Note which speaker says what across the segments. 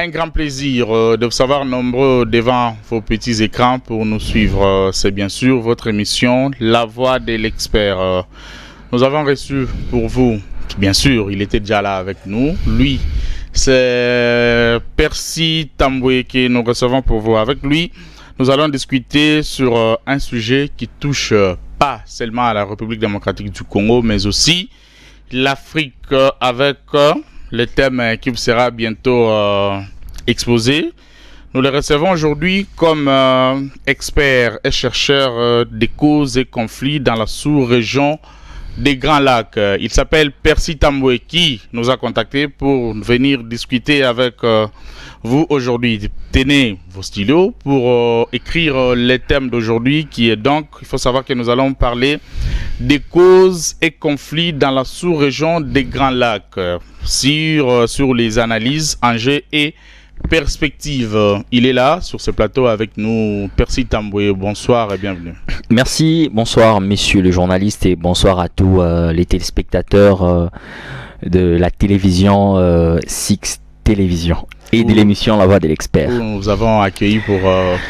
Speaker 1: un grand plaisir de vous savoir nombreux devant vos petits écrans pour nous suivre. C'est bien sûr votre émission La Voix de l'expert. Nous avons reçu pour vous, bien sûr, il était déjà là avec nous. Lui, c'est Percy Tamboué que nous recevons pour vous. Avec lui, nous allons discuter sur un sujet qui touche pas seulement à la République démocratique du Congo, mais aussi l'Afrique avec le thème qui vous sera bientôt exposé. Nous le recevons aujourd'hui comme expert et chercheur des causes et conflits dans la sous-région des Grands Lacs. Il s'appelle Percy Tamboué qui nous a contacté pour venir discuter avec vous aujourd'hui. Tenez vos stylos pour écrire les thèmes d'aujourd'hui qui est donc, il faut savoir que nous allons parler des causes et conflits dans la sous-région des Grands Lacs sur les analyses, enjeux et perspectives. Il est là sur ce plateau avec nous, Percy Tamboué. Bonsoir et bienvenue.
Speaker 2: Merci, bonsoir messieurs les journalistes et bonsoir à tous les téléspectateurs de la télévision Six Télévision et de l'émission La Voix de l'expert.
Speaker 1: Nous avons accueilli pour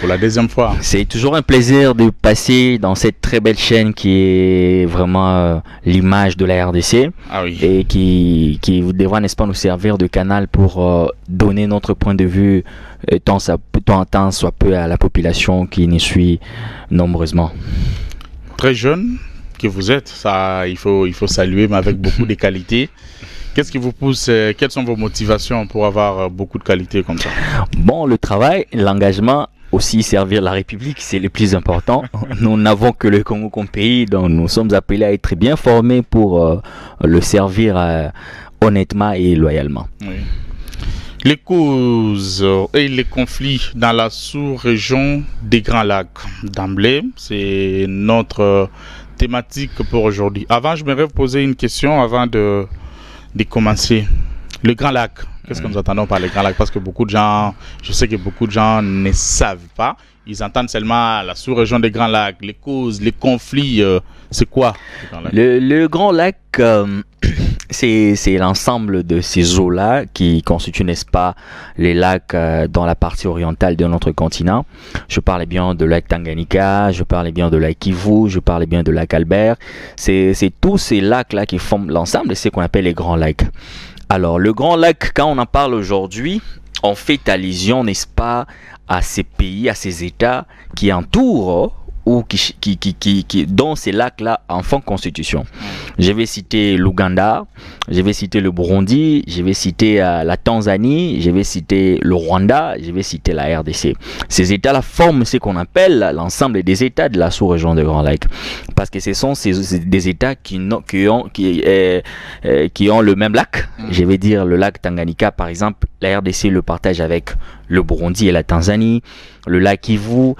Speaker 1: la deuxième fois.
Speaker 2: C'est toujours un plaisir de passer dans cette très belle chaîne qui est vraiment l'image de la RDC.
Speaker 1: Ah oui.
Speaker 2: Et qui devra, n'est-ce pas, nous servir de canal pour donner notre point de vue tant soit peu à la population qui nous suit nombreusement.
Speaker 1: Très jeune que vous êtes, ça il faut saluer, mais avec beaucoup de qualités. Qu'est-ce qui vous pousse, quelles sont vos motivations pour avoir beaucoup de qualités comme ça?
Speaker 2: Bon, le travail, l'engagement, aussi servir la République, c'est le plus important. Nous n'avons que le Congo comme pays, donc nous sommes appelés à être bien formés pour le servir honnêtement et loyalement.
Speaker 1: Oui. Les causes et les conflits dans la sous-région des Grands Lacs. D'emblée, c'est notre thématique pour aujourd'hui. Avant, je voudrais vous poser une question avant de commencer. Le Grand Lac, qu'est-ce que nous entendons par le Grand Lac? Parce que beaucoup de gens, je sais que beaucoup de gens ne savent pas. Ils entendent seulement la sous-région des Grands Lacs, les causes, les conflits. C'est quoi
Speaker 2: le Grand Lac? C'est l'ensemble de ces eaux-là qui constituent, n'est-ce pas, les lacs dans la partie orientale de notre continent. Je parlais bien de lac Tanganyika, je parlais bien de lac Kivu, je parlais bien de lac Albert. C'est tous ces lacs-là qui forment l'ensemble de ce qu'on appelle les Grands Lacs. Alors, le Grand Lac, quand on en parle aujourd'hui, on fait allusion, n'est-ce pas, à ces pays, à ces États qui entourent ou dont ces lacs-là en font constitution. Je vais citer l'Ouganda, je vais citer le Burundi, je vais citer la Tanzanie, je vais citer le Rwanda, je vais citer la RDC. Ces États-là forment ce qu'on appelle l'ensemble des États de la sous-région de Grand Lac. Parce que ce sont des États qui ont le même lac. Je vais dire le lac Tanganyika, par exemple, la RDC le partage avec le Burundi et la Tanzanie, le lac Kivu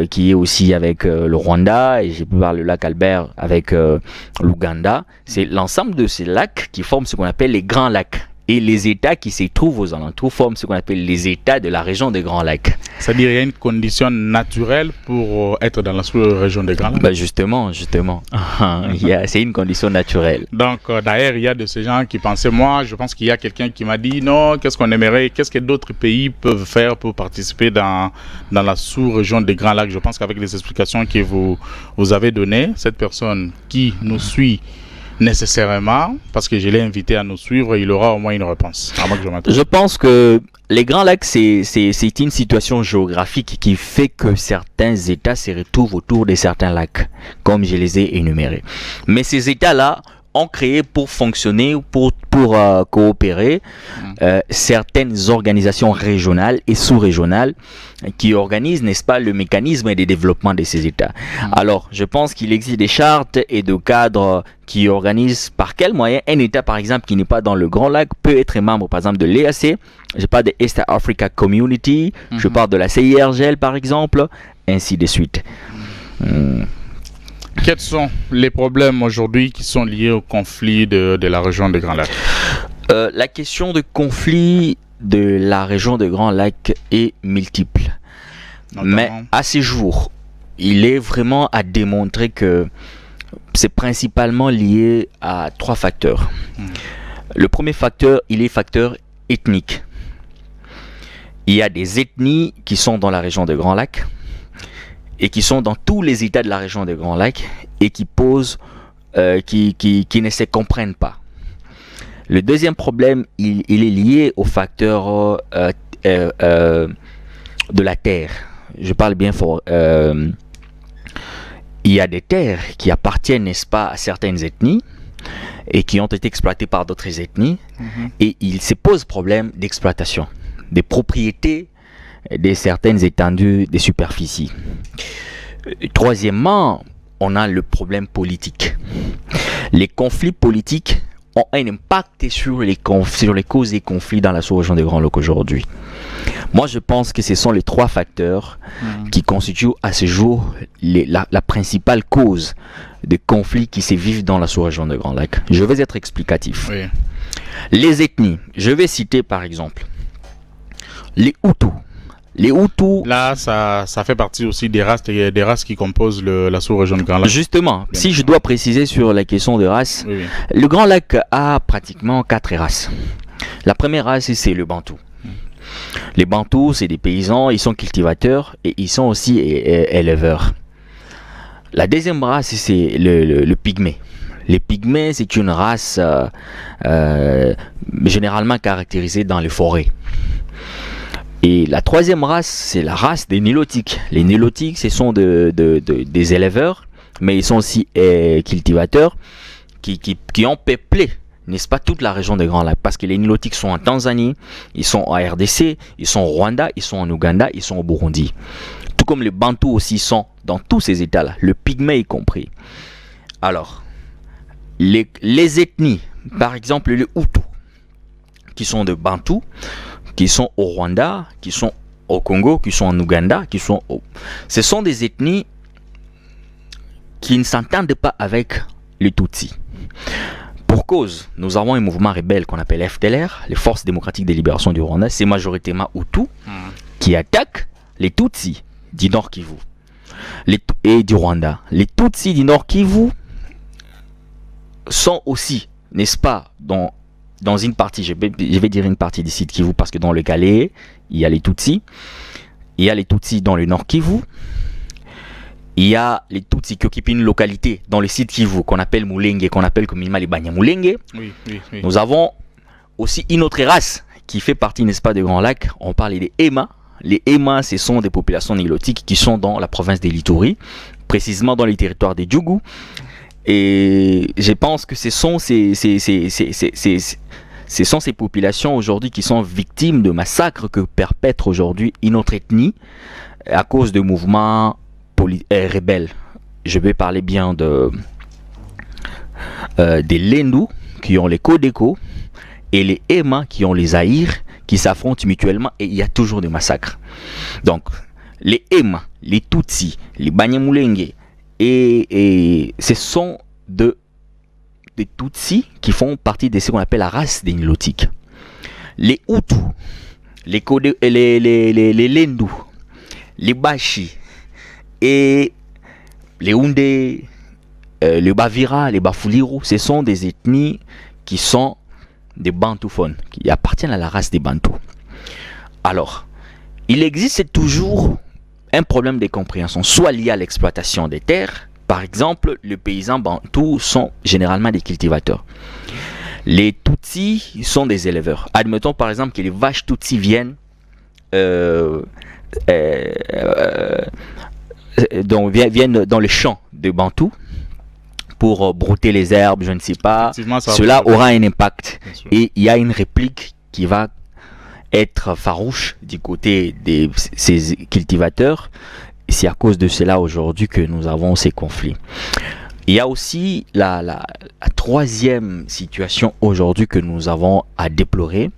Speaker 2: qui est aussi avec le Rwanda, et je peux parler le lac Albert avec l'Ouganda. C'est l'ensemble de ces lacs qui forment ce qu'on appelle les Grands Lacs. Et les États qui se trouvent aux alentours forment ce qu'on appelle les États de la région des Grands Lacs.
Speaker 1: C'est-à-dire qu'il y a une condition naturelle pour être dans la sous-région des Grands Lacs?
Speaker 2: Ben justement. C'est une condition naturelle.
Speaker 1: Donc d'ailleurs, il y a de ces gens qui pensaient, je pense qu'il y a quelqu'un qui m'a dit, non, qu'est-ce qu'on aimerait, qu'est-ce que d'autres pays peuvent faire pour participer dans la sous-région des Grands Lacs? Je pense qu'avec les explications que vous avez données, cette personne qui nous suit nécessairement, parce que je l'ai invité à nous suivre, il aura au moins une réponse.
Speaker 2: Je pense que les Grands Lacs, c'est une situation géographique qui fait que certains États se retrouvent autour de certains lacs, comme je les ai énumérés. Mais ces États-là ont créé pour fonctionner, pour coopérer, certaines organisations régionales et sous-régionales qui organisent, n'est-ce pas, le mécanisme de développement de ces États. Alors, je pense qu'il existe des chartes et des cadres qui organisent par quel moyen un État, par exemple, qui n'est pas dans le Grand Lac, peut être membre, par exemple, de l'EAC. Je parle de East Africa Community, je parle de la CIRGL, par exemple, ainsi de suite.
Speaker 1: Quels sont les problèmes aujourd'hui qui sont liés au conflit de la région des Grands Lacs?
Speaker 2: La question de conflit de la région des Grands Lacs est multiple. Notamment. Mais à ce jour, il est vraiment à démontrer que c'est principalement lié à 3 facteurs. Le premier facteur, il est facteur ethnique. il y a des ethnies qui sont dans la région des Grands Lacs et qui sont dans tous les États de la région des Grands Lacs et qui posent, qui ne se comprennent pas. Le deuxième problème, il est lié au facteur de la terre. Je parle bien fort. Il y a des terres qui appartiennent, n'est-ce pas, à certaines ethnies et qui ont été exploitées par d'autres ethnies. Et il se pose problème d'exploitation, des propriétés de certaines étendues des superficies. Troisièmement, on a le problème politique. Les conflits politiques ont un impact sur les causes des conflits dans la sous-région des Grands Lacs aujourd'hui. Moi, je pense que ce sont les trois facteurs qui constituent à ce jour la principale cause de conflits qui se vivent dans la sous-région des Grands Lacs. Je vais être explicatif.
Speaker 1: Oui.
Speaker 2: Les ethnies, je vais citer par exemple les Hutus. Les Hutus...
Speaker 1: Là, ça fait partie aussi des races qui composent la sous-région du Grand Lac.
Speaker 2: Justement, si je dois préciser sur la question de race,
Speaker 1: Oui.
Speaker 2: le Grand Lac a pratiquement 4 races. La première race, c'est le Bantou. Les Bantous, c'est des paysans, ils sont cultivateurs et ils sont aussi éleveurs. La deuxième race, c'est le Pygmée. Les Pygmées, c'est une race généralement caractérisée dans les forêts. Et la troisième race, c'est la race des Nilotiques. Les Nilotiques, ce sont des éleveurs, mais ils sont aussi cultivateurs qui ont peuplé, n'est-ce pas, toute la région des Grands Lacs. Parce que les Nilotiques sont en Tanzanie, ils sont en RDC, ils sont au Rwanda, ils sont en Ouganda, ils sont au Burundi. Tout comme les Bantous aussi sont dans tous ces états-là, le Pygmée y compris. Alors, les ethnies, par exemple les Hutus, qui sont de Bantous, qui sont au Rwanda, qui sont au Congo, qui sont en Ouganda, ce sont des ethnies qui ne s'entendent pas avec les Tutsis. Pour cause, nous avons un mouvement rebelle qu'on appelle FDLR, les Forces démocratiques de libération du Rwanda. C'est majoritairement Hutus qui attaquent les Tutsis du Nord Kivu et du Rwanda. Les Tutsis du Nord Kivu sont aussi, n'est-ce pas, dans une partie, je vais dire une partie du site Kivu, parce que dans le Calais, il y a les Tutsis. Il y a les Tutsis dans le Nord Kivu. Il y a les Tutsis qui occupent une localité dans le site Kivu qu'on appelle Mulenge, qu'on appelle communément les Banyamulenge.
Speaker 1: Oui.
Speaker 2: Nous avons aussi une autre race qui fait partie, n'est-ce pas, des Grands Lacs. On parle des Ema. Les Ema, ce sont des populations nilotiques qui sont dans la province des Lituri, précisément dans les territoires des Djougou. Et je pense que ce sont ces populations aujourd'hui qui sont victimes de massacres que perpètre aujourd'hui une autre ethnie à cause de mouvements rebelles. Je vais parler bien des Lendu qui ont les Kodeko et les Ema qui ont les Aïr qui s'affrontent mutuellement et il y a toujours des massacres. Donc les Ema, les Tutsis, les Banyamulenge et ce sont des Tutsis qui font partie de ce qu'on appelle la race des Nilotiques. Les Hutus, les Lendu, les Bashi et les Houndé, les Bavira, les Bafuliru, ce sont des ethnies qui sont des Bantouphones, qui appartiennent à la race des Bantous. Alors, il existe toujours un problème de compréhension, soit lié à l'exploitation des terres. Par exemple, les paysans bantous sont généralement des cultivateurs. Les Tutsis sont des éleveurs. Admettons par exemple que les vaches Tutsis viennent viennent dans les champs de Bantous pour brouter les herbes, je ne sais pas. Cela aura un impact. Et il y a une réplique qui va être farouche du côté de ces cultivateurs. C'est à cause de cela aujourd'hui que nous avons ces conflits. Il y a aussi la troisième situation aujourd'hui que nous avons à déplorer,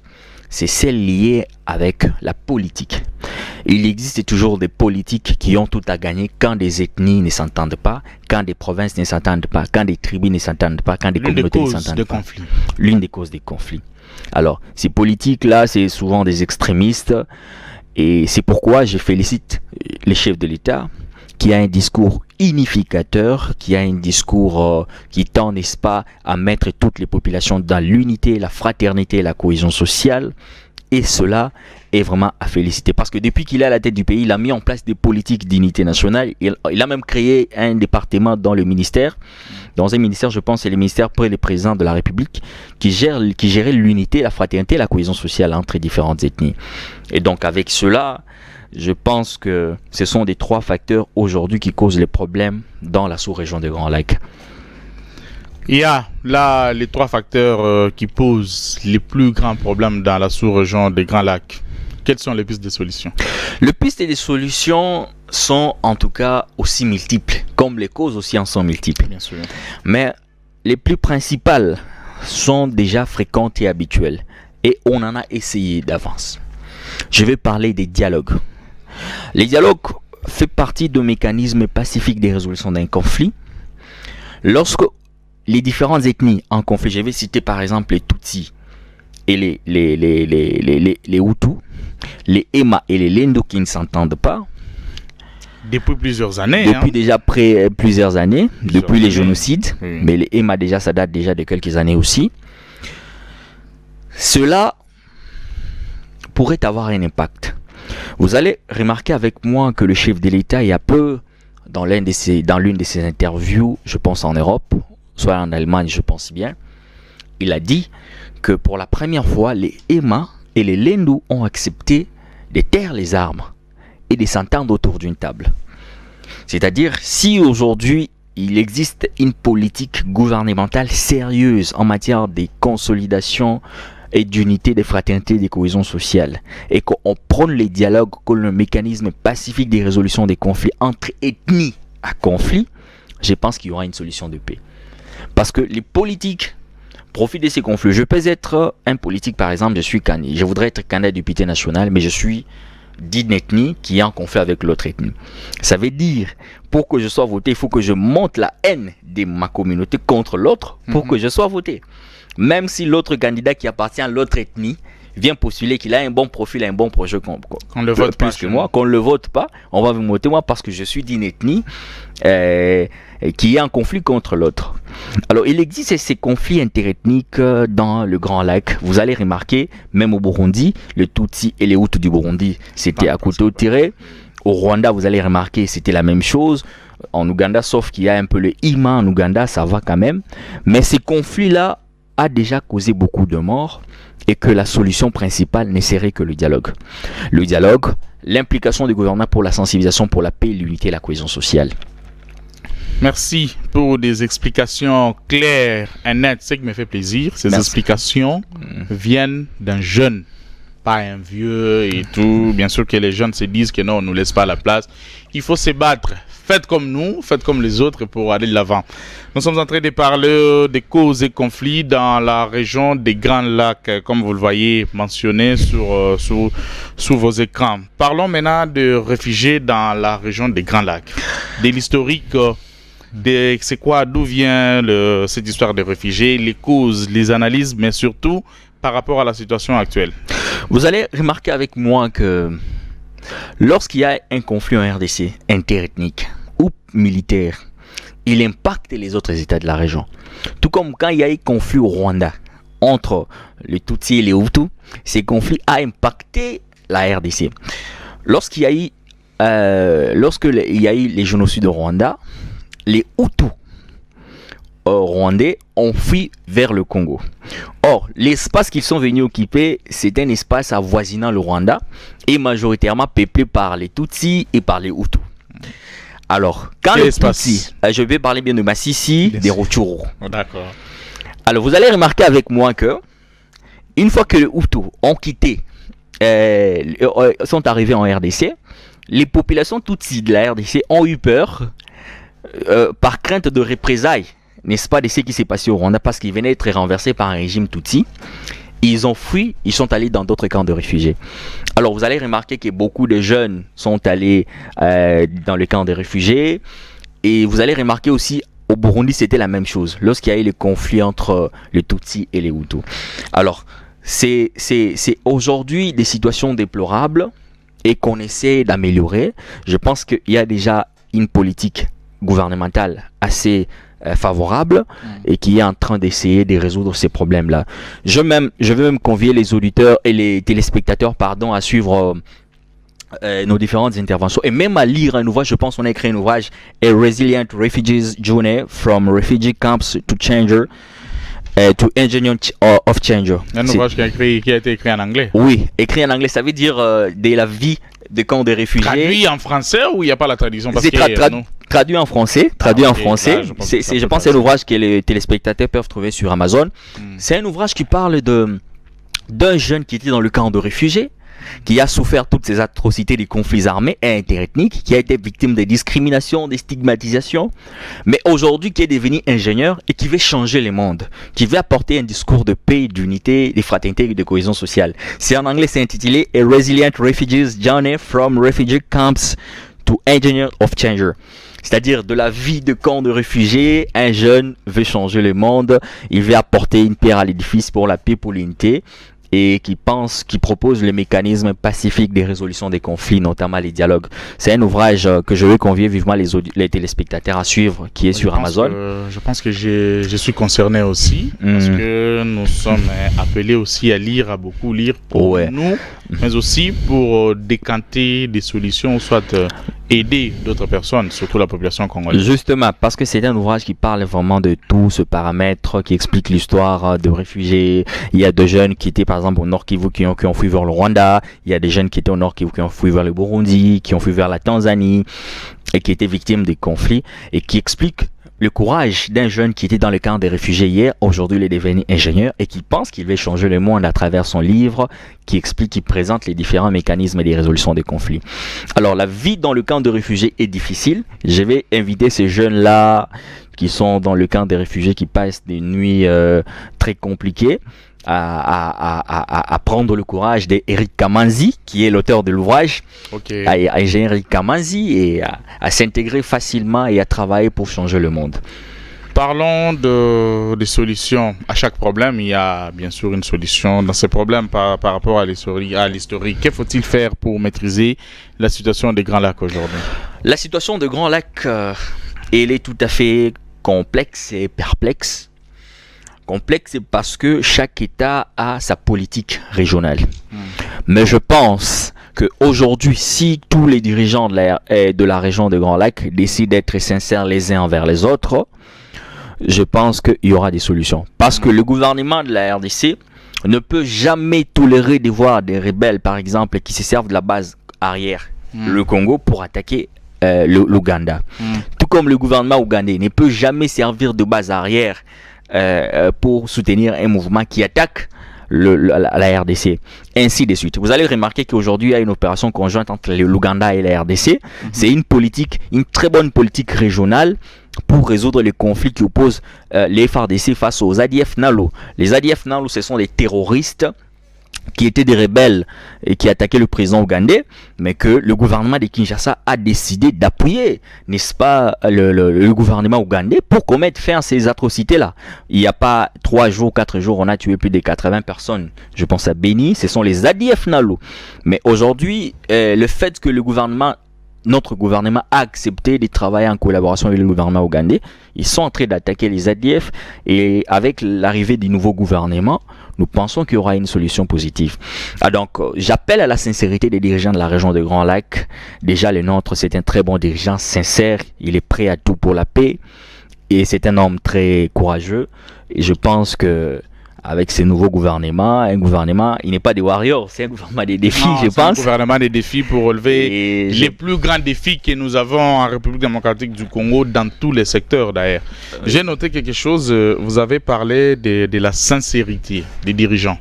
Speaker 2: c'est celle liée avec la politique. Il existe toujours des politiques qui ont tout à gagner quand des ethnies ne s'entendent pas, quand des provinces ne s'entendent pas, quand des tribus ne s'entendent pas, quand des communautés ne s'entendent pas. L'une des causes des conflits. Alors, ces politiques-là, c'est souvent des extrémistes. Et c'est pourquoi je félicite les chefs de l'État qui a un discours unificateur, qui a un discours qui tend, n'est-ce pas, à mettre toutes les populations dans l'unité, la fraternité et la cohésion sociale. Et cela est vraiment à féliciter. Parce que depuis qu'il est à la tête du pays, il a mis en place des politiques d'unité nationale. Il a même créé un département dans le ministère. Dans un ministère, je pense, c'est le ministère près le président de la République qui gérait l'unité, la fraternité, la cohésion sociale entre différentes ethnies. Et donc avec cela, je pense que ce sont des 3 facteurs aujourd'hui qui causent les problèmes dans la sous-région des Grands Lacs.
Speaker 1: Il y a là les 3 facteurs qui posent les plus grands problèmes dans la sous-région des Grands Lacs. Quelles sont les pistes de solutions?
Speaker 2: Les pistes et les solutions sont en tout cas aussi multiples, comme les causes aussi en sont multiples.
Speaker 1: Bien sûr.
Speaker 2: Mais les plus principales sont déjà fréquentes et habituelles. Et on en a essayé d'avance. Je vais parler des dialogues. Les dialogues font partie d'un mécanisme pacifique de résolution d'un conflit. Lorsque les différentes ethnies en conflit, je vais citer par exemple les Tutsis et les Hutus, les Ema et les Lendo qui ne s'entendent pas.
Speaker 1: Depuis plusieurs années.
Speaker 2: Depuis déjà plusieurs années, depuis les génocides.
Speaker 1: Oui.
Speaker 2: Mais les Ema déjà, ça date déjà de quelques années aussi. Cela pourrait avoir un impact. Vous allez remarquer avec moi que le chef de l'État, il y a peu, dans l'une de ses interviews, je pense en Europe, soit en Allemagne, je pense bien, il a dit que pour la première fois, les Ema et les Lendu ont accepté de taire les armes et de s'entendre autour d'une table. C'est-à-dire, si aujourd'hui, il existe une politique gouvernementale sérieuse en matière de consolidation et d'unité, de fraternité, de cohésion sociale, et qu'on prône les dialogues comme le mécanisme pacifique de résolution des conflits entre ethnies à conflit, je pense qu'il y aura une solution de paix. Parce que les politiques profitent de ces conflits. Je peux être un politique, par exemple, je voudrais être candidat député national, mais je suis d'une ethnie qui est en conflit avec l'autre ethnie. Ça veut dire, pour que je sois voté, il faut que je monte la haine de ma communauté contre l'autre pour que je sois voté. Même si l'autre candidat qui appartient à l'autre ethnie vient postuler qu'il a un bon profil, un bon projet qu'on
Speaker 1: le vote
Speaker 2: plus
Speaker 1: pas
Speaker 2: que moi, qu'on ne le vote pas, on va me voter moi parce que je suis d'une ethnie qui est en conflit contre l'autre. Alors il existe ces conflits interethniques dans le Grand Lac. Vous allez remarquer, même au Burundi, les Tutsis et les Hutus du Burundi, c'était à couteau tiré. Au Rwanda, vous allez remarquer, c'était la même chose. En Ouganda, sauf qu'il y a un peu le Ima en Ouganda, ça va quand même. Mais ces conflits-là a déjà causé beaucoup de morts et que la solution principale ne serait que le dialogue. Le dialogue, l'implication du gouvernement pour la sensibilisation, pour la paix, l'unité et la cohésion sociale.
Speaker 1: Merci pour des explications claires et nettes. C'est ce qui me fait plaisir. Ces explications viennent d'un jeune, pas un vieux et tout. Bien sûr que les jeunes se disent que non, on ne nous laisse pas la place. Il faut se battre. Faites comme nous, faites comme les autres pour aller de l'avant. Nous sommes en train de parler des causes et conflits dans la région des Grands Lacs, comme vous le voyez mentionné sur vos écrans. Parlons maintenant de réfugiés dans la région des Grands Lacs. De l'historique, c'est quoi, d'où vient cette histoire de réfugiés, les causes, les analyses, mais surtout par rapport à la situation actuelle.
Speaker 2: Vous allez remarquer avec moi que lorsqu'il y a un conflit en RDC interethnique ou militaire, il impacte les autres États de la région. Tout comme quand il y a eu conflit au Rwanda entre les Tutsis et les Hutus, ces conflits ont impacté la RDC. Lorsqu'il y a eu les génocides au Rwanda, les Hutus rwandais ont fui vers le Congo. Or, l'espace qu'ils sont venus occuper, c'est un espace avoisinant le Rwanda et majoritairement peuplé par les Tutsis et par les Hutus. Alors, quand les Tutsis, je vais parler bien de Massissi, des Rutshuru.
Speaker 1: Oh, d'accord.
Speaker 2: Alors, vous allez remarquer avec moi que une fois que les Hutus ont quitté, sont arrivés en RDC, les populations Tutsis de la RDC ont eu peur par crainte de représailles, n'est-ce pas, de ce qui s'est passé au Rwanda, parce qu'ils venaient d'être renversés par un régime Tutsi. Ils ont fui, ils sont allés dans d'autres camps de réfugiés. Alors vous allez remarquer que beaucoup de jeunes sont allés dans le camp de réfugiés. Et vous allez remarquer aussi, au Burundi, c'était la même chose, lorsqu'il y a eu le conflit entre les Tutsis et les Hutus. Alors, c'est aujourd'hui des situations déplorables et qu'on essaie d'améliorer. Je pense qu'il y a déjà une politique gouvernementale assez favorable et qui est en train d'essayer de résoudre ces problèmes-là. Je veux même convier les auditeurs et les téléspectateurs à suivre nos différentes interventions et même à lire un ouvrage. Je pense qu'on a écrit un ouvrage, A Resilient Refugees Journey from Refugee Camps to Changer. To Engineer of Changer.
Speaker 1: Un ouvrage qui a été écrit en anglais.
Speaker 2: Oui, écrit en anglais, ça veut dire de la vie de camps de réfugiés.
Speaker 1: Traduit en français ou il n'y a pas la traduction parce
Speaker 2: traduit en français. En français.
Speaker 1: Là,
Speaker 2: je pense que c'est un ouvrage que les téléspectateurs peuvent trouver sur Amazon. C'est un ouvrage qui parle d'un jeune qui était dans le camp de réfugiés, qui a souffert toutes ces atrocités des conflits armés et interethniques, qui a été victime de discrimination, de stigmatisation, mais aujourd'hui qui est devenu ingénieur et qui veut changer le monde, qui veut apporter un discours de paix, d'unité, de fraternité et de cohésion sociale. C'est en anglais, c'est intitulé A Resilient Refugees Journey from Refugee Camps to Engineer of Changer. C'est-à-dire de la vie de camp de réfugiés, un jeune veut changer le monde, il veut apporter une pierre à l'édifice pour la paix, pour l'unité, et qui propose les mécanismes pacifiques de résolution des conflits, notamment les dialogues. C'est un ouvrage que je veux convier vivement les téléspectateurs à suivre, qui est sur Amazon.
Speaker 1: Je pense que je suis concerné aussi, parce que nous sommes appelés aussi à beaucoup lire pour nous, mais aussi pour décanter des solutions, soit aider d'autres personnes, surtout la population congolaise.
Speaker 2: Justement, parce que c'est un ouvrage qui parle vraiment de tout ce paramètre, qui explique l'histoire de réfugiés. Il y a des jeunes qui étaient par exemple au Nord Kivu qui ont fui vers le Rwanda. Il y a des jeunes qui étaient au Nord Kivu qui ont fui vers le Burundi, qui ont fui vers la Tanzanie et qui étaient victimes des conflits et qui expliquent le courage d'un jeune qui était dans le camp des réfugiés hier. Aujourd'hui, il est devenu ingénieur et qui pense qu'il va changer le monde à travers son livre qui explique, qui présente les différents mécanismes des résolutions des conflits. Alors, la vie dans le camp de réfugiés est difficile. Je vais inviter ces jeunes-là qui sont dans le camp des réfugiés, qui passent des nuits très compliquées, à prendre le courage d'Eric Kamanzi, qui est l'auteur de l'ouvrage, à Eric Kamanzi, et à s'intégrer facilement et à travailler pour changer le monde.
Speaker 1: Parlons des solutions. À chaque problème, il y a bien sûr une solution. Dans ces problèmes, par rapport à l'historique, que faut-il faire pour maîtriser la situation des Grands Lacs aujourd'hui?
Speaker 2: La situation des Grands Lacs, elle est tout à fait complexe et perplexe. Complexe parce que chaque État a sa politique régionale. Mais je pense qu'aujourd'hui, si tous les dirigeants de la région de Grands Lacs décident d'être sincères les uns envers les autres, je pense qu'il y aura des solutions. Parce que le gouvernement de la RDC ne peut jamais tolérer de voir des rebelles, par exemple, qui se servent de la base arrière, le Congo, pour attaquer l'Ouganda. Tout comme le gouvernement ougandais ne peut jamais servir de base arrière pour soutenir un mouvement qui attaque la RDC, ainsi de suite. Vous allez remarquer qu'aujourd'hui, il y a une opération conjointe entre l'Ouganda et la RDC. C'est une très bonne politique régionale pour résoudre les conflits qui opposent les FARDC face aux ADF NALU. Les ADF NALU, ce sont des terroristes qui étaient des rebelles et qui attaquaient le président ougandais, mais que le gouvernement de Kinshasa a décidé d'appuyer, n'est-ce pas, le gouvernement ougandais pour commettre fin à ces atrocités-là. Il n'y a pas 3 jours, 4 jours, on a tué plus de 80 personnes. Je pense à Beni, ce sont les ADF NALU. Mais aujourd'hui, le fait que notre gouvernement a accepté de travailler en collaboration avec le gouvernement ougandais, ils sont en train d'attaquer les ADF, et avec l'arrivée du nouveau gouvernement, nous pensons qu'il y aura une solution positive. Donc, j'appelle à la sincérité des dirigeants de la région de Grands Lacs. Déjà, le nôtre, c'est un très bon dirigeant, sincère, il est prêt à tout pour la paix, et c'est un homme très courageux, et je pense que avec ce nouveau gouvernement, un gouvernement, il n'est pas des warriors, c'est un gouvernement des défis, je pense.
Speaker 1: C'est un gouvernement des défis pour relever les plus grands défis que nous avons en République démocratique du Congo dans tous les secteurs d'ailleurs. J'ai noté quelque chose, vous avez parlé de la sincérité des dirigeants.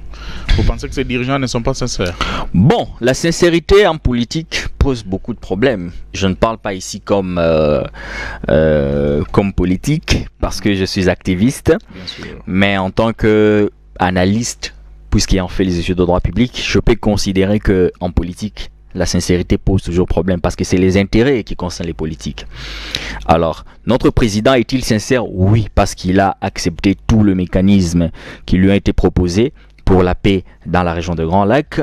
Speaker 1: Vous pensez que ces dirigeants ne sont pas sincères?
Speaker 2: Bon, la sincérité en politique pose beaucoup de problèmes. Je ne parle pas ici comme politique, parce que je suis activiste, mais en tant qu'analyste, puisqu'ayant fait les études de droit public, je peux considérer qu'en politique, la sincérité pose toujours problème, parce que c'est les intérêts qui concernent les politiques. Alors, notre président est-il sincère? Oui, parce qu'il a accepté tout le mécanisme qui lui a été proposé pour la paix dans la région de Grands Lacs.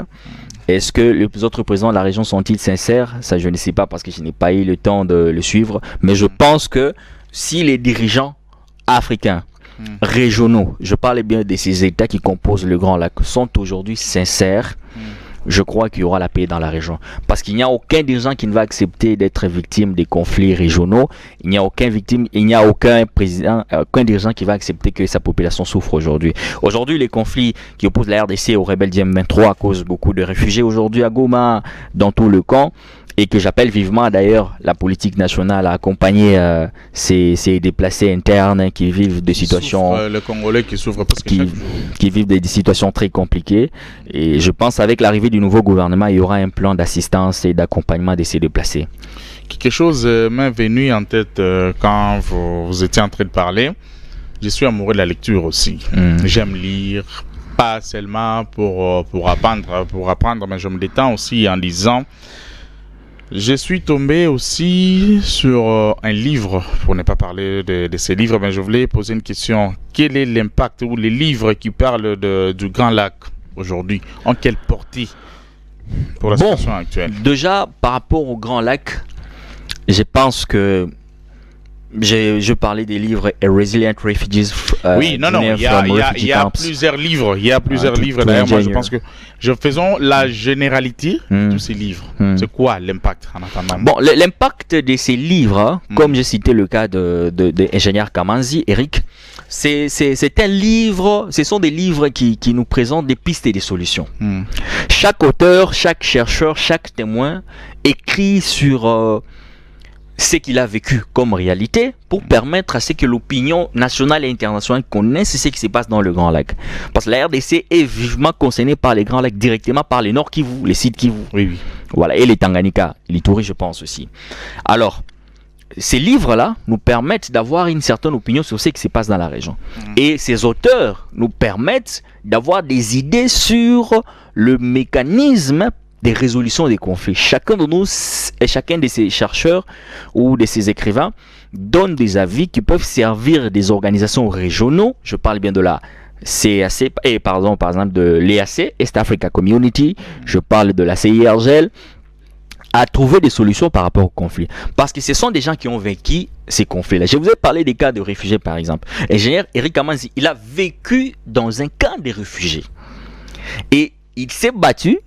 Speaker 2: Est-ce que les autres présidents de la région sont-ils sincères? Ça, je ne sais pas, parce que je n'ai pas eu le temps de le suivre. Mais je pense que si les dirigeants africains, régionaux, je parle bien de ces États qui composent le Grand Lac, sont aujourd'hui sincères, je crois qu'il y aura la paix dans la région. Parce qu'il n'y a aucun dirigeant qui ne va accepter d'être victime des conflits régionaux. Il n'y a aucun président, aucun dirigeant qui va accepter que sa population souffre aujourd'hui. Aujourd'hui, les conflits qui opposent la RDC aux rebelles du M23 causent beaucoup de réfugiés aujourd'hui à Goma, dans tout le camp. Et que j'appelle vivement d'ailleurs la politique nationale à accompagner ces déplacés internes qui vivent des situations...
Speaker 1: les Congolais qui souffrent parce que
Speaker 2: qui vivent des situations très compliquées. Et je pense qu'avec l'arrivée du nouveau gouvernement, il y aura un plan d'assistance et d'accompagnement de ces déplacés.
Speaker 1: Quelque chose m'est venu en tête quand vous étiez en train de parler. Je suis amoureux de la lecture aussi. J'aime lire, pas seulement pour apprendre, mais je me détends aussi en lisant. Je suis tombé aussi sur un livre, pour ne pas parler de ces livres, mais je voulais poser une question. Quel est l'impact ou les livres qui parlent du Grand Lac aujourd'hui? En quelle portée pour la situation actuelle?
Speaker 2: Déjà, par rapport au Grand Lac, je pense que je parlais des livres A Resilient Refugees.
Speaker 1: Oui, il y a plusieurs livres. Il y a plusieurs livres. D'ailleurs, moi, je pense que faisons la généralité de ces livres. C'est quoi l'impact en attendant?
Speaker 2: Bon, l'impact de ces livres, comme j'ai cité le cas de l'ingénieur Kamanzi, Eric, c'est un livre, ce sont des livres qui nous présentent des pistes et des solutions. Chaque auteur, chaque chercheur, chaque témoin écrit sur ce qu'il a vécu comme réalité pour permettre à ce que l'opinion nationale et internationale connaisse ce qui se passe dans le Grand Lac. Parce que la RDC est vivement concernée par les Grands Lacs, directement par les Nord Kivu, les Sud Kivu.
Speaker 1: Oui.
Speaker 2: Voilà, et les Tanganyika, l'Ituri, je pense aussi. Alors, ces livres-là nous permettent d'avoir une certaine opinion sur ce qui se passe dans la région. Et ces auteurs nous permettent d'avoir des idées sur le mécanisme des résolutions des conflits. Chacun de nous et chacun de ces chercheurs ou de ces écrivains donne des avis qui peuvent servir des organisations régionaux. Je parle bien de la CAC, par exemple de l'EAC, East Africa Community. Je parle de la CIRGL, à trouver des solutions par rapport aux conflits. Parce que ce sont des gens qui ont vécu ces conflits-là. Je vous ai parlé des cas de réfugiés, par exemple. Ingénieur Eric Kamanzi, il a vécu dans un camp de réfugiés. Et il s'est battu.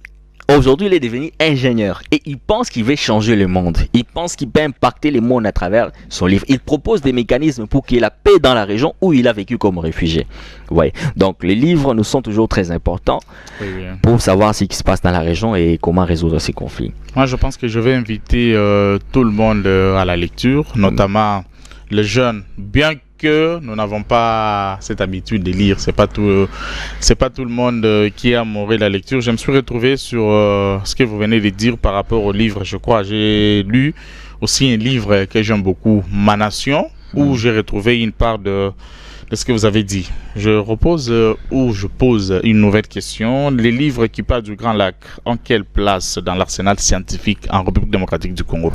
Speaker 2: Aujourd'hui, il est devenu ingénieur et il pense qu'il va changer le monde. Il pense qu'il peut impacter le monde à travers son livre. Il propose des mécanismes pour qu'il y ait la paix dans la région où il a vécu comme réfugié. Ouais. Donc, les livres nous sont toujours très importants pour savoir ce qui se passe dans la région et comment résoudre ces conflits.
Speaker 1: Moi, je pense que je vais inviter tout le monde à la lecture, notamment les jeunes, bien que nous n'avons pas cette habitude de lire. C'est pas tout le monde qui est amoureux de la lecture. Je me suis retrouvé sur ce que vous venez de dire par rapport au livre. Je crois j'ai lu aussi un livre que j'aime beaucoup, Ma Nation, où j'ai retrouvé une part de ce que vous avez dit. Je pose une nouvelle question. Les livres qui parlent du Grand Lac, en quelle place dans l'arsenal scientifique en République démocratique du Congo?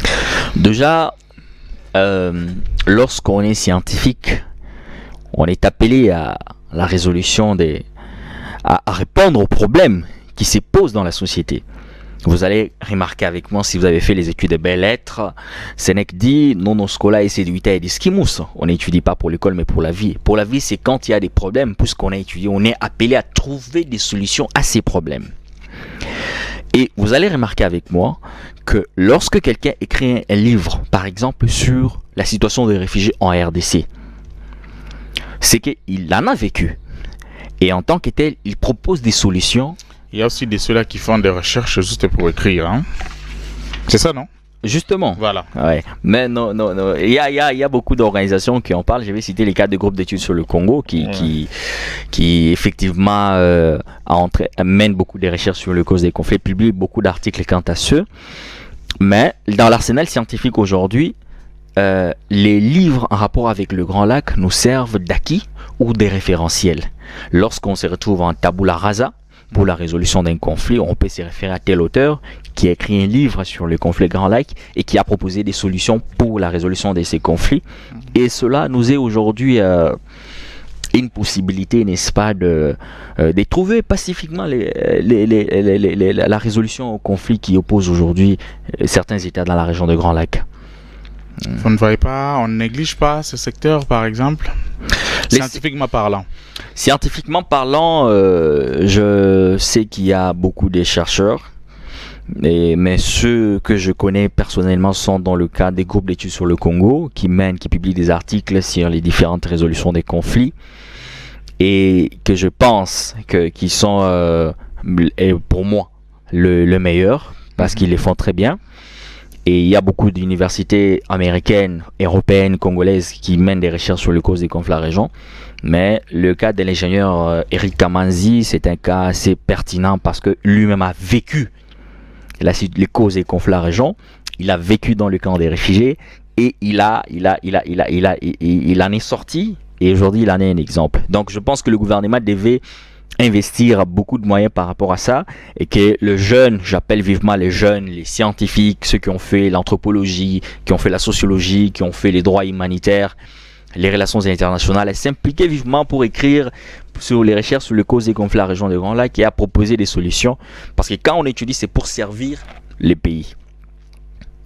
Speaker 2: Déjà, lorsqu'on est scientifique, on est appelé à la résolution à répondre aux problèmes qui se posent dans la société. Vous allez remarquer avec moi, si vous avez fait les études de belles-lettres, Sénèque dit « Non scola et seduita et discimus ». On n'étudie pas pour l'école, mais pour la vie. Pour la vie, c'est quand il y a des problèmes, puisqu'on a étudié, on est appelé à trouver des solutions à ces problèmes. Et vous allez remarquer avec moi que lorsque quelqu'un écrit un livre, par exemple, sur la situation des réfugiés en RDC, c'est qu'il en a vécu. Et en tant que tel, il propose des solutions.
Speaker 1: Il y a aussi ceux-là qui font des recherches juste pour écrire. Hein? C'est ça, non?
Speaker 2: Justement.
Speaker 1: Voilà. Ouais.
Speaker 2: Mais non. Il y a beaucoup d'organisations qui en parlent. Je vais citer les cas de groupes d'études sur le Congo qui effectivement mènent beaucoup de recherches sur les causes des conflits, publient beaucoup d'articles quant à ceux. Mais dans l'arsenal scientifique aujourd'hui, les livres en rapport avec le Grand Lac nous servent d'acquis ou des référentiels. Lorsqu'on se retrouve en tabula rasa pour la résolution d'un conflit, on peut se référer à tel auteur qui a écrit un livre sur le conflit Grand Lac et qui a proposé des solutions pour la résolution de ces conflits. Et cela nous est aujourd'hui une possibilité, n'est-ce pas, de trouver pacifiquement la résolution au conflit qui oppose aujourd'hui certains États dans la région de Grand Lac.
Speaker 1: Vous ne voyez pas, on ne néglige pas ce secteur, par exemple, scientifiquement parlant.
Speaker 2: Scientifiquement parlant, je sais qu'il y a beaucoup de chercheurs, mais ceux que je connais personnellement sont dans le cadre des groupes d'études sur le Congo, qui publient des articles sur les différentes résolutions des conflits, et que je pense qu'ils sont, pour moi, le meilleur, parce qu'ils les font très bien. Et il y a beaucoup d'universités américaines, européennes, congolaises qui mènent des recherches sur les causes des conflits à la région. Mais le cas de l'ingénieur Eric Kamanzi, c'est un cas assez pertinent parce que lui-même a vécu les causes des conflits à la région. Il a vécu dans le camp des réfugiés et il en est sorti. Et aujourd'hui, il en est un exemple. Donc, je pense que le gouvernement devait investir beaucoup de moyens par rapport à ça et que le jeune, j'appelle vivement les jeunes, les scientifiques, ceux qui ont fait l'anthropologie, qui ont fait la sociologie, qui ont fait les droits humanitaires, les relations internationales, s'impliquer vivement pour écrire sur les recherches sur les causes des conflits à la région des Grands Lacs et à proposer des solutions parce que quand on étudie, c'est pour servir les pays.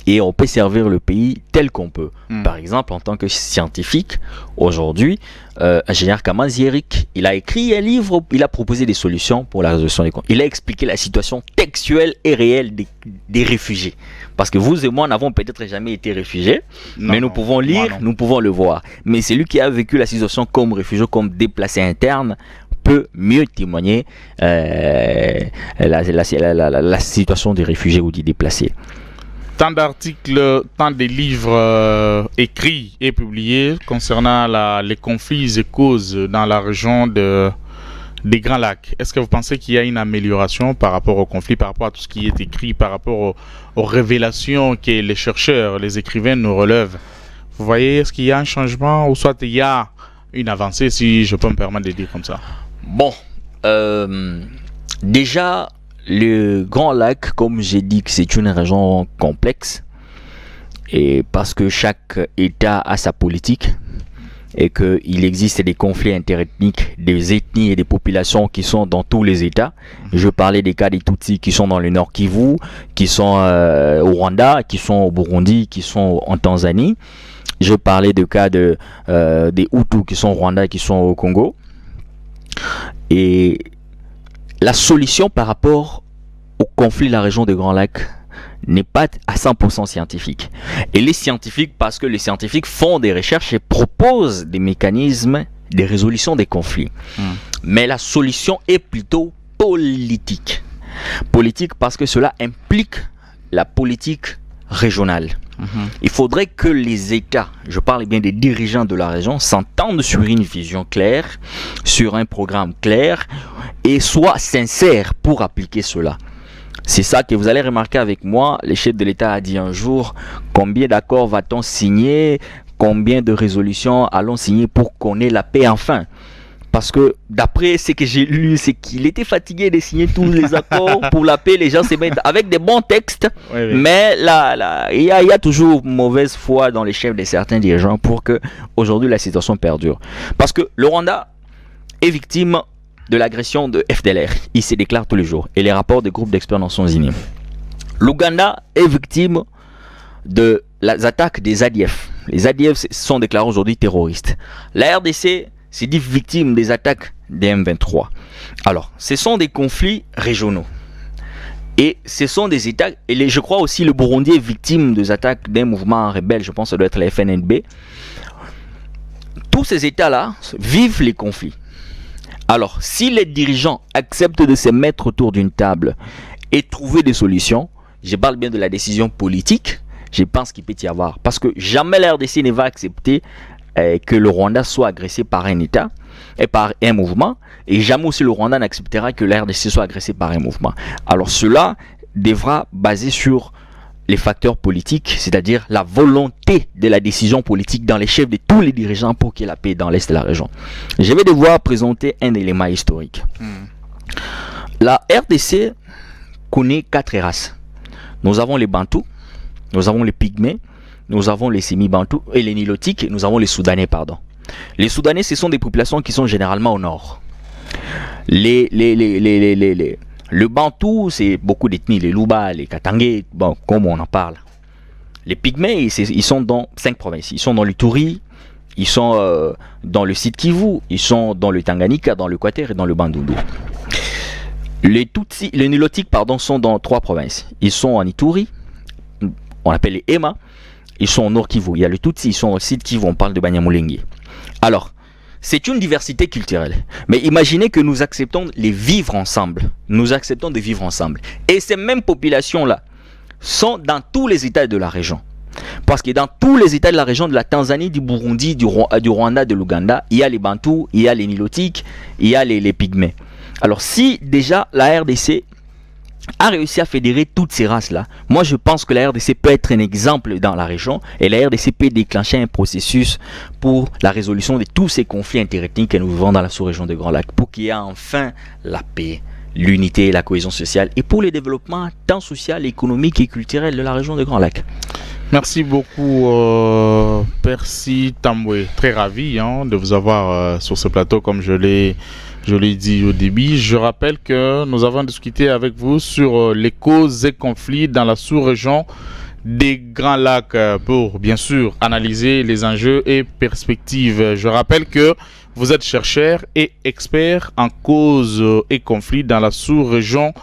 Speaker 2: Et on peut servir le pays tel qu'on peut. Par exemple, en tant que scientifique, aujourd'hui, ingénieur Kamanzi Eric, il a écrit un livre, il a proposé des solutions pour la résolution des conflits. Il a expliqué la situation textuelle et réelle des réfugiés. Parce que vous et moi n'avons peut-être jamais été réfugiés, mais nous pouvons lire, nous pouvons le voir. Mais celui qui a vécu la situation comme réfugié, comme déplacé interne, peut mieux témoigner la situation des réfugiés ou des déplacés.
Speaker 1: Tant d'articles, tant de livres écrits et publiés concernant les conflits et causes dans la région des Grands Lacs. Est-ce que vous pensez qu'il y a une amélioration par rapport aux conflits, par rapport à tout ce qui est écrit, par rapport aux révélations que les chercheurs, les écrivains nous relèvent? Vous voyez, est-ce qu'il y a un changement ou soit il y a une avancée, si je peux me permettre de dire comme ça?
Speaker 2: Bon, déjà... Le Grand Lac, comme j'ai dit, que c'est une région complexe et parce que chaque État a sa politique et qu'il existe des conflits interethniques, des ethnies et des populations qui sont dans tous les États. Je parlais des cas des Tutsis qui sont dans le Nord Kivu, qui sont au Rwanda, qui sont au Burundi, qui sont en Tanzanie. Je parlais de cas des Hutus qui sont au Rwanda, qui sont au Congo. Et la solution par rapport au conflit de la région des Grands Lacs n'est pas à 100% scientifique. Et les scientifiques, parce que les scientifiques font des recherches et proposent des mécanismes de résolution des conflits. Mais la solution est plutôt politique. Politique parce que cela implique la politique régionale. Il faudrait que les États, je parle bien des dirigeants de la région, s'entendent sur une vision claire, sur un programme clair et soient sincères pour appliquer cela. C'est ça que vous allez remarquer avec moi. Le chef de l'État a dit un jour, combien d'accords va-t-on signer, combien de résolutions allons signer pour qu'on ait la paix enfin? Parce que d'après ce que j'ai lu, c'est qu'il était fatigué de signer tous les accords pour la paix. Les gens se mettent avec des bons textes, oui. Mais il y a toujours mauvaise foi dans les chefs de certains dirigeants pour que aujourd'hui la situation perdure. Parce que le Rwanda est victime de l'agression de FDLR. Il se déclare tous les jours. Et les rapports des groupes d'experts n'en sont Unis. L'Ouganda est victime de les attaques des ADF. Les ADF sont déclarés aujourd'hui terroristes. La RDC s'est dit victime des attaques des M23. Alors, ce sont des conflits régionaux. Et ce sont des États, et je crois aussi le Burundi est victime des attaques d'un mouvement rebelle, je pense que ça doit être la FNNB. Tous ces États-là vivent les conflits. Alors, si les dirigeants acceptent de se mettre autour d'une table et trouver des solutions, je parle bien de la décision politique, je pense qu'il peut y avoir. Parce que jamais la RDC ne va accepter que le Rwanda soit agressé par un État et par un mouvement, et jamais aussi le Rwanda n'acceptera que la RDC soit agressé par un mouvement. Alors cela devra baser sur les facteurs politiques, c'est-à-dire la volonté de la décision politique dans les chefs de tous les dirigeants pour qu'il y ait la paix dans l'Est de la région. Je vais devoir présenter un élément historique. La RDC connaît 4 races. Nous avons les Bantous, nous avons les Pygmées, nous avons les Semi-Bantous et les Nilotiques, nous avons les Soudanais, pardon. Les Soudanais, ce sont des populations qui sont généralement au nord. Le Bantou, c'est beaucoup d'ethnies, les Luba, les Katangais, bon, comme on en parle. Les Pygmées, ils sont dans 5 provinces. Ils sont dans l'Ituri, ils sont dans le Sud Kivu, ils sont dans le Tanganyika, dans l'Équateur et dans le Bandundu. Les Tutsis, les Nilotiques, pardon, sont dans 3 provinces. Ils sont en Ituri, on appelle les Ema. Ils sont au Nord Kivu. Il y a les Tutsis, ils sont au Sud Kivu, on parle de Banyamulenge. Alors, c'est une diversité culturelle. Mais imaginez que nous acceptons de vivre ensemble. Nous acceptons de vivre ensemble. Et ces mêmes populations-là sont dans tous les États de la région. Parce que dans tous les États de la région, de la Tanzanie, du Burundi, du Rwanda, de l'Ouganda, il y a les Bantous, il y a les Nilotiques, il y a les Pygmées. Alors si déjà la RDC a réussi à fédérer toutes ces races-là, moi je pense que la RDC peut être un exemple dans la région et la RDC peut déclencher un processus pour la résolution de tous ces conflits interethniques que nous vivons dans la sous-région de Grand Lac, pour qu'il y ait enfin la paix, l'unité et la cohésion sociale, et pour le développement tant social, économique et culturel de la région de Grand Lac.
Speaker 1: Merci beaucoup, Percy Tambwe. Très ravi de vous avoir sur ce plateau, comme je l'ai dit au début. Je rappelle que nous avons discuté avec vous sur les causes et conflits dans la sous-région des Grands Lacs pour, bien sûr, analyser les enjeux et perspectives. Je rappelle que vous êtes chercheur et expert en causes et conflits dans la sous-région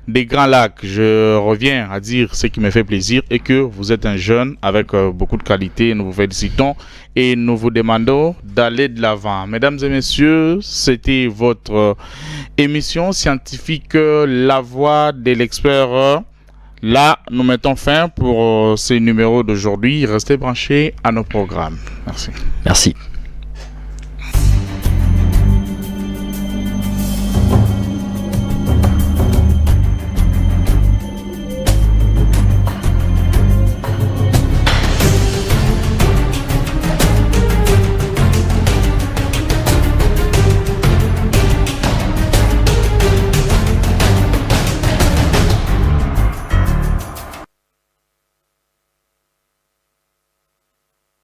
Speaker 1: des Grands Lacs. Je reviens à dire ce qui me fait plaisir et que vous êtes un jeune avec beaucoup de qualités. Nous vous félicitons et nous vous demandons d'aller de l'avant. Mesdames et messieurs, c'était votre émission scientifique La Voix de l'expert. Là, nous mettons fin pour ces numéros d'aujourd'hui. Restez branchés à nos programmes. Merci.
Speaker 2: Merci.